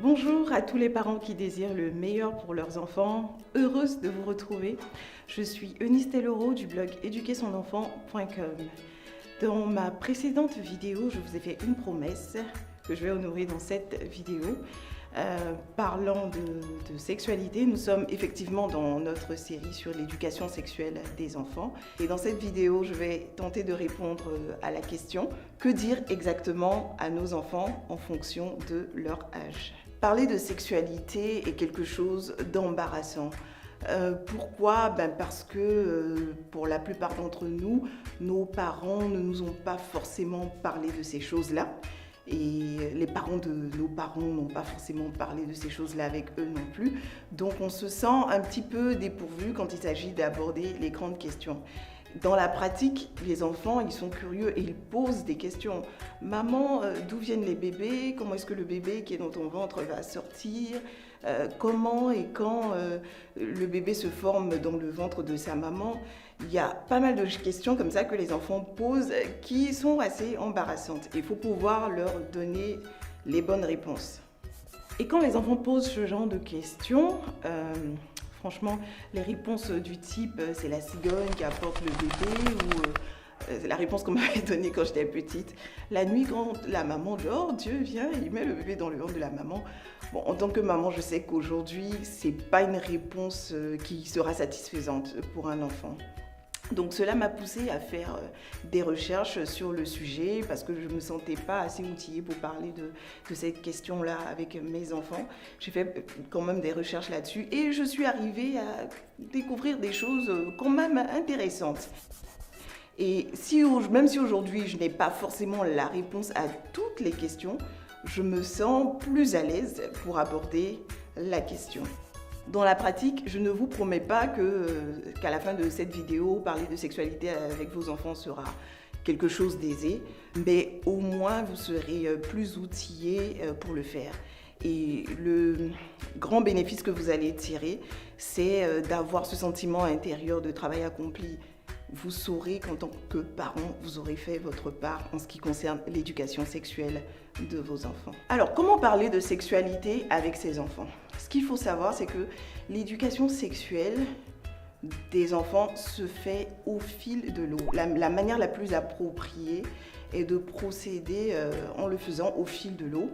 Bonjour à tous les parents qui désirent le meilleur pour leurs enfants. Heureuse de vous retrouver. Je suis Eunice Tellereau du blog éduquersonenfant.com. Dans ma précédente vidéo, je vous ai fait une promesse que je vais honorer dans cette vidéo. Parlant de sexualité, nous sommes effectivement dans notre série sur l'éducation sexuelle des enfants. Et dans cette vidéo, je vais tenter de répondre à la question « Que dire exactement à nos enfants en fonction de leur âge ?» Parler de sexualité est quelque chose d'embarrassant. Pourquoi? Parce que pour la plupart d'entre nous, nos parents ne nous ont pas forcément parlé de ces choses-là. Et les parents de nos parents n'ont pas forcément parlé de ces choses-là avec eux non plus. Donc on se sent un petit peu dépourvu quand il s'agit d'aborder les grandes questions. Dans la pratique, les enfants, ils sont curieux et ils posent des questions. Maman, d'où viennent les bébés? Comment est-ce que le bébé qui est dans ton ventre va sortir? Comment et quand le bébé se forme dans le ventre de sa maman? Il y a pas mal de questions comme ça que les enfants posent qui sont assez embarrassantes. Il faut pouvoir leur donner les bonnes réponses. Et quand les enfants posent ce genre de questions, franchement, les réponses du type « c'est la cigogne qui apporte le bébé » ou c'est la réponse qu'on m'avait donnée quand j'étais petite. La nuit, quand la maman dort, Dieu vient et il met le bébé dans le ventre de la maman. Bon, en tant que maman, je sais qu'aujourd'hui, c'est pas une réponse qui sera satisfaisante pour un enfant. Donc cela m'a poussée à faire des recherches sur le sujet parce que je ne me sentais pas assez outillée pour parler de cette question-là avec mes enfants. J'ai fait quand même des recherches là-dessus et je suis arrivée à découvrir des choses quand même intéressantes. Et même si aujourd'hui je n'ai pas forcément la réponse à toutes les questions, je me sens plus à l'aise pour aborder la question. Dans la pratique, je ne vous promets pas qu'à la fin de cette vidéo, parler de sexualité avec vos enfants sera quelque chose d'aisé, mais au moins vous serez plus outillés pour le faire. Et le grand bénéfice que vous allez tirer, c'est d'avoir ce sentiment intérieur de travail accompli. Vous saurez qu'en tant que parent, vous aurez fait votre part en ce qui concerne l'éducation sexuelle de vos enfants. Alors, comment parler de sexualité avec ses enfants? Ce qu'il faut savoir, c'est que l'éducation sexuelle des enfants se fait au fil de l'eau. La manière la plus appropriée est de procéder en le faisant au fil de l'eau.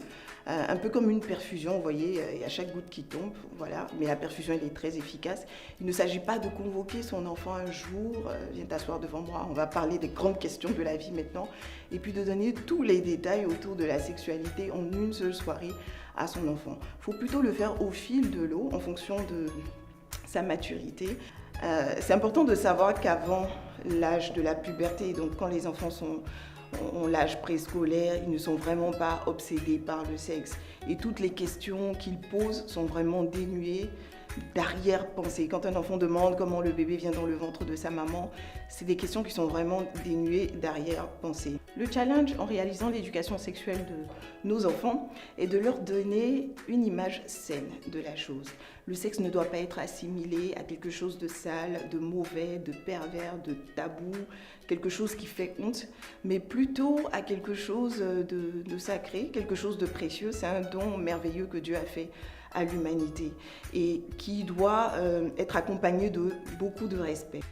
Un peu comme une perfusion, vous voyez, il y a chaque goutte qui tombe, voilà. Mais la perfusion, elle est très efficace. Il ne s'agit pas de convoquer son enfant un jour, viens t'asseoir devant moi, on va parler des grandes questions de la vie maintenant, et puis de donner tous les détails autour de la sexualité en une seule soirée à son enfant. Il faut plutôt le faire au fil de l'eau, en fonction de sa maturité. C'est important de savoir qu'avant l'âge de la puberté, donc quand les enfants ont l'âge préscolaire, ils ne sont vraiment pas obsédés par le sexe. Et toutes les questions qu'ils posent sont vraiment dénuées d'arrière-pensée. Quand un enfant demande comment le bébé vient dans le ventre de sa maman, c'est des questions qui sont vraiment dénuées d'arrière-pensée. Le challenge en réalisant l'éducation sexuelle de nos enfants est de leur donner une image saine de la chose. Le sexe ne doit pas être assimilé à quelque chose de sale, de mauvais, de pervers, de tabou, quelque chose qui fait honte, mais plutôt à quelque chose de sacré, quelque chose de précieux. C'est un don merveilleux que Dieu a fait à l'humanité et qui doit être accompagné de beaucoup de respect.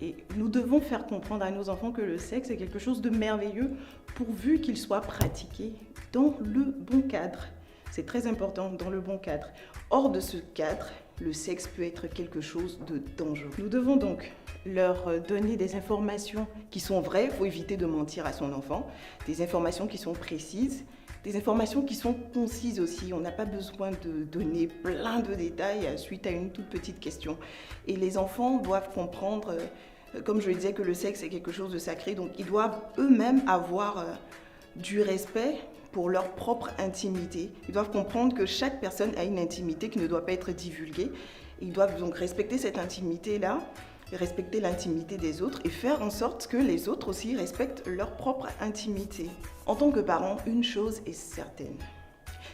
Et nous devons faire comprendre à nos enfants que le sexe est quelque chose de merveilleux pourvu qu'il soit pratiqué dans le bon cadre. C'est très important, dans le bon cadre. Hors de ce cadre, le sexe peut être quelque chose de dangereux. Nous devons donc leur donner des informations qui sont vraies. Il faut éviter de mentir à son enfant. Des informations qui sont précises. Des informations qui sont concises aussi. On n'a pas besoin de donner plein de détails suite à une toute petite question. Et les enfants doivent comprendre, comme je le disais, que le sexe est quelque chose de sacré. Donc ils doivent eux-mêmes avoir du respect pour leur propre intimité. Ils doivent comprendre que chaque personne a une intimité qui ne doit pas être divulguée. Ils doivent donc respecter cette intimité-là, respecter l'intimité des autres et faire en sorte que les autres aussi respectent leur propre intimité. En tant que parent, une chose est certaine,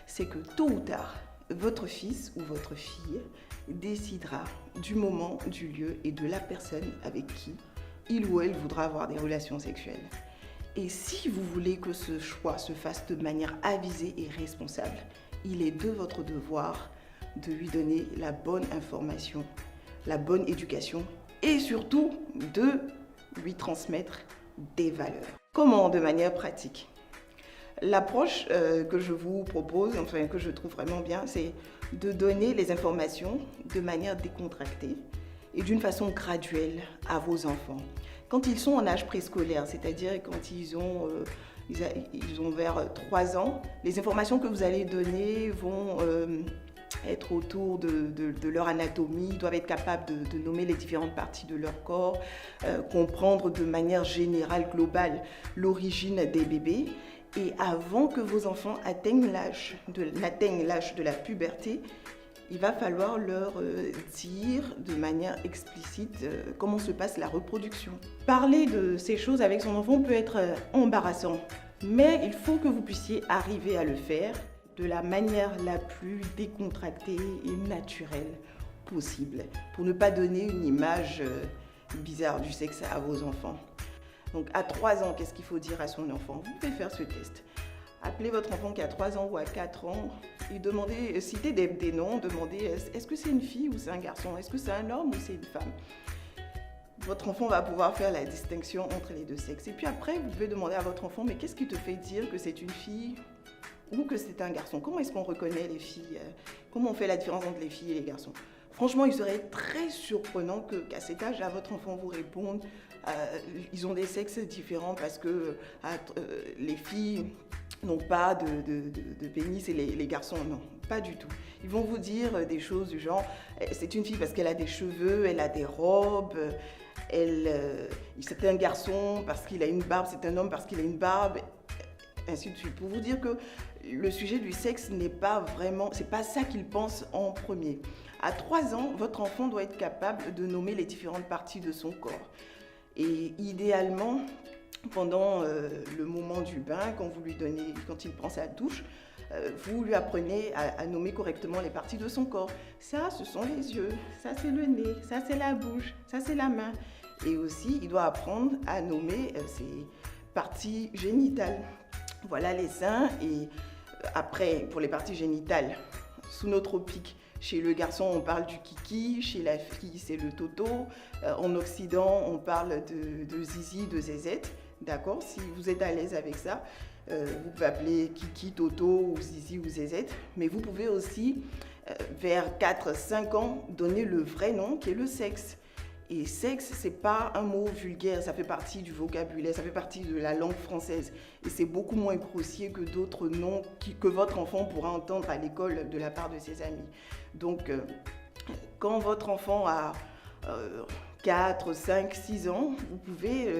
c'est que tôt ou tard, votre fils ou votre fille décidera du moment, du lieu et de la personne avec qui il ou elle voudra avoir des relations sexuelles. Et si vous voulez que ce choix se fasse de manière avisée et responsable, il est de votre devoir de lui donner la bonne information, la bonne éducation et surtout de lui transmettre des valeurs. Comment? De manière pratique. L'approche que je vous propose, enfin que je trouve vraiment bien, c'est de donner les informations de manière décontractée et d'une façon graduelle à vos enfants. Quand ils sont en âge préscolaire, c'est-à-dire quand ils ont vers 3 ans, les informations que vous allez donner vont être autour de leur anatomie, doivent être capables de nommer les différentes parties de leur corps, comprendre de manière générale, globale, l'origine des bébés. Et avant que vos enfants n'atteignent l'âge de la puberté, il va falloir leur dire de manière explicite comment se passe la reproduction. Parler de ces choses avec son enfant peut être embarrassant, mais il faut que vous puissiez arriver à le faire de la manière la plus décontractée et naturelle possible, pour ne pas donner une image bizarre du sexe à vos enfants. Donc à 3 ans, qu'est-ce qu'il faut dire à son enfant? Vous pouvez faire ce test. Appelez votre enfant qui a 3 ans ou à 4 ans et demandez, citez des noms, demandez est-ce que c'est une fille ou c'est un garçon? Est-ce que c'est un homme ou c'est une femme? Votre enfant va pouvoir faire la distinction entre les deux sexes. Et puis après, vous pouvez demander à votre enfant, mais qu'est-ce qui te fait dire que c'est une fille ou que c'est un garçon? Comment est-ce qu'on reconnaît les filles? Comment on fait la différence entre les filles et les garçons? Franchement, il serait très surprenant qu'à cet âge-là, votre enfant vous réponde ils ont des sexes différents parce que les filles n'ont pas de pénis et les garçons, non, pas du tout. Ils vont vous dire des choses du genre, c'est une fille parce qu'elle a des cheveux, elle a des robes, c'est un garçon parce qu'il a une barbe, c'est un homme parce qu'il a une barbe, ainsi de suite. Pour vous dire que le sujet du sexe n'est pas vraiment, c'est pas ça qu'il pense en premier. À 3 ans, votre enfant doit être capable de nommer les différentes parties de son corps. Et idéalement, pendant le moment du bain, quand il prend sa douche, vous lui apprenez à nommer correctement les parties de son corps. Ça, ce sont les yeux, ça c'est le nez, ça c'est la bouche, ça c'est la main. Et aussi, il doit apprendre à nommer ses parties génitales. Voilà les seins. Et après, pour les parties génitales, sous-notropiques, chez le garçon, on parle du kiki, chez la fille, c'est le toto. En Occident, on parle de zizi, de zézette. D'accord? Si vous êtes à l'aise avec ça, vous pouvez appeler kiki, toto, ou zizi, ou zézette. Mais vous pouvez aussi, vers 4-5 ans, donner le vrai nom qui est le sexe. Et sexe, c'est pas un mot vulgaire, ça fait partie du vocabulaire, ça fait partie de la langue française. Et c'est beaucoup moins grossier que d'autres noms que votre enfant pourra entendre à l'école de la part de ses amis. Donc, quand votre enfant a 4, 5, 6 ans, vous pouvez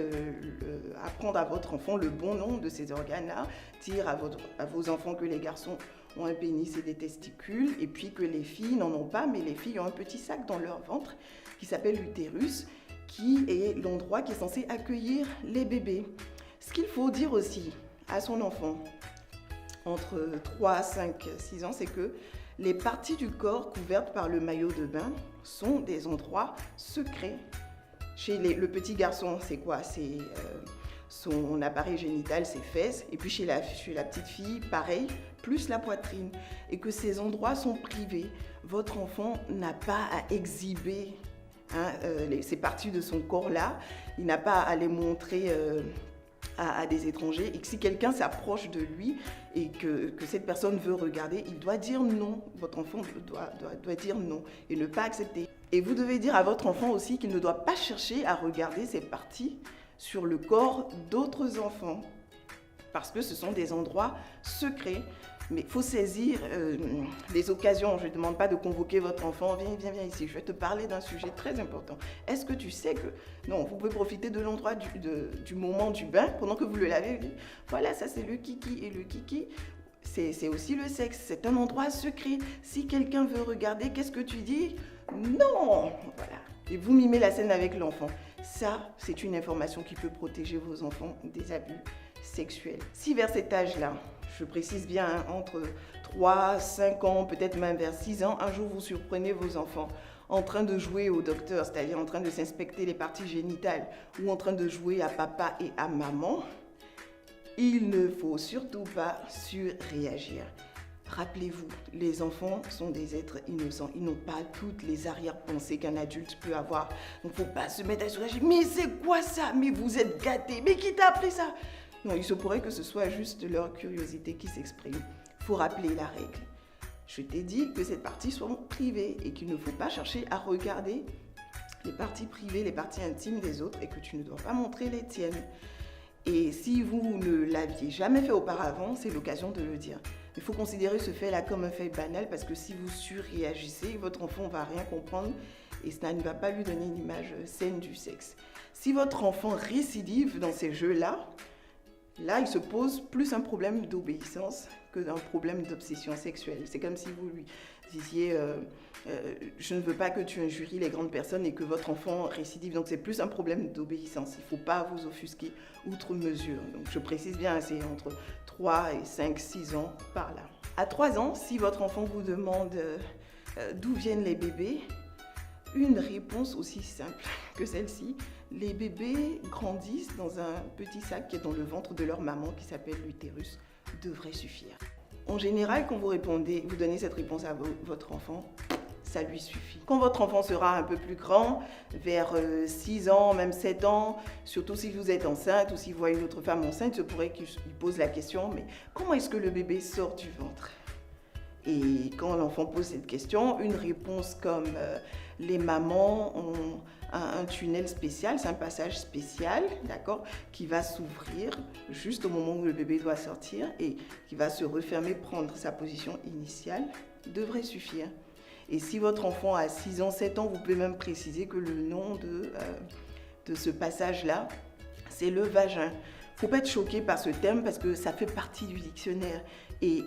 apprendre à votre enfant le bon nom de ces organes-là, dire à vos enfants que les garçons ont un pénis et des testicules, et puis que les filles n'en ont pas, mais les filles ont un petit sac dans leur ventre qui s'appelle l'utérus, qui est l'endroit qui est censé accueillir les bébés. Ce qu'il faut dire aussi à son enfant entre 3, 5, 6 ans, c'est que les parties du corps couvertes par le maillot de bain sont des endroits secrets. Chez le petit garçon, c'est quoi? C'est son appareil génital, ses fesses. Et puis chez la petite fille, pareil, plus la poitrine. Et que ces endroits sont privés. Votre enfant n'a pas à exhiber ces parties de son corps-là. Il n'a pas à les montrer à des étrangers. Et que si quelqu'un s'approche de lui et que cette personne veut regarder, il doit dire non. Votre enfant doit dire non et ne pas accepter. Et vous devez dire à votre enfant aussi qu'il ne doit pas chercher à regarder ces parties sur le corps d'autres enfants, parce que ce sont des endroits secrets. Mais il faut saisir les occasions. Je ne demande pas de convoquer votre enfant. Viens ici, je vais te parler d'un sujet très important. Est-ce que tu sais que... Non, vous pouvez profiter de l'endroit du moment du bain pendant que vous le lavez. Voilà, ça c'est le kiki. Et le kiki, c'est aussi le sexe. C'est un endroit secret. Si quelqu'un veut regarder, qu'est-ce que tu dis? Non! Voilà. Et vous mimez la scène avec l'enfant. Ça, c'est une information qui peut protéger vos enfants des abus sexuels. Si vers cet âge-là, je précise bien, entre 3, 5 ans, peut-être même vers 6 ans, un jour vous surprenez vos enfants en train de jouer au docteur, c'est-à-dire en train de s'inspecter les parties génitales ou en train de jouer à papa et à maman, il ne faut surtout pas surréagir. Rappelez-vous, les enfants sont des êtres innocents. Ils n'ont pas toutes les arrière-pensées qu'un adulte peut avoir. Donc, il ne faut pas se mettre à se réagir. Mais c'est quoi ça? Mais vous êtes gâtés. Mais qui t'a appris ça? Non, il se pourrait que ce soit juste leur curiosité qui s'exprime. Il faut rappeler la règle. Je t'ai dit que cette partie soit privée et qu'il ne faut pas chercher à regarder les parties privées, les parties intimes des autres et que tu ne dois pas montrer les tiennes. Et si vous ne l'aviez jamais fait auparavant, c'est l'occasion de le dire. Il faut considérer ce fait-là comme un fait banal parce que si vous surréagissez, votre enfant ne va rien comprendre et cela ne va pas lui donner une image saine du sexe. Si votre enfant récidive dans ces jeux-là, il se pose plus un problème d'obéissance que d'un problème d'obsession sexuelle. C'est comme si vous lui disiez je ne veux pas que tu injuries les grandes personnes et que votre enfant récidive. Donc c'est plus un problème d'obéissance. Il ne faut pas vous offusquer outre mesure. Donc je précise bien, c'est entre 3 et 5, 6 ans par là. À 3 ans, si votre enfant vous demande d'où viennent les bébés, une réponse aussi simple que celle-ci. Les bébés grandissent dans un petit sac qui est dans le ventre de leur maman qui s'appelle l'utérus, devrait suffire. En général, quand vous donnez cette réponse à votre enfant, ça lui suffit. Quand votre enfant sera un peu plus grand, vers 6 ans, même 7 ans, surtout si vous êtes enceinte ou si vous voyez une autre femme enceinte, il se pourrait qu'il pose la question, mais comment est-ce que le bébé sort du ventre ? Et quand l'enfant pose cette question, une réponse comme les mamans ont un tunnel spécial, c'est un passage spécial, d'accord, qui va s'ouvrir juste au moment où le bébé doit sortir et qui va se refermer, prendre sa position initiale, devrait suffire. Et si votre enfant a 6 ans, 7 ans, vous pouvez même préciser que le nom de ce passage-là, c'est le vagin. Il ne faut pas être choqué par ce terme parce que ça fait partie du dictionnaire. Et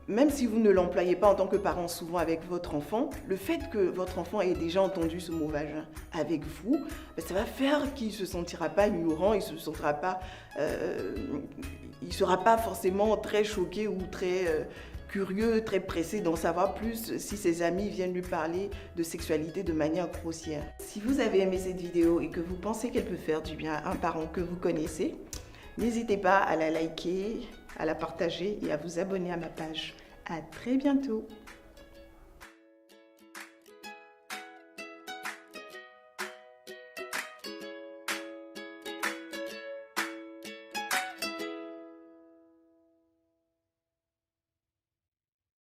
même si vous ne l'employez pas en tant que parent souvent avec votre enfant, le fait que votre enfant ait déjà entendu ce mot vagin avec vous, ça va faire qu'il ne se sentira pas ignorant, il ne sera pas forcément très choqué ou très curieux, très pressé d'en savoir plus si ses amis viennent lui parler de sexualité de manière grossière. Si vous avez aimé cette vidéo et que vous pensez qu'elle peut faire du bien à un parent que vous connaissez, n'hésitez pas à la liker, à la partager et à vous abonner à ma page. À très bientôt!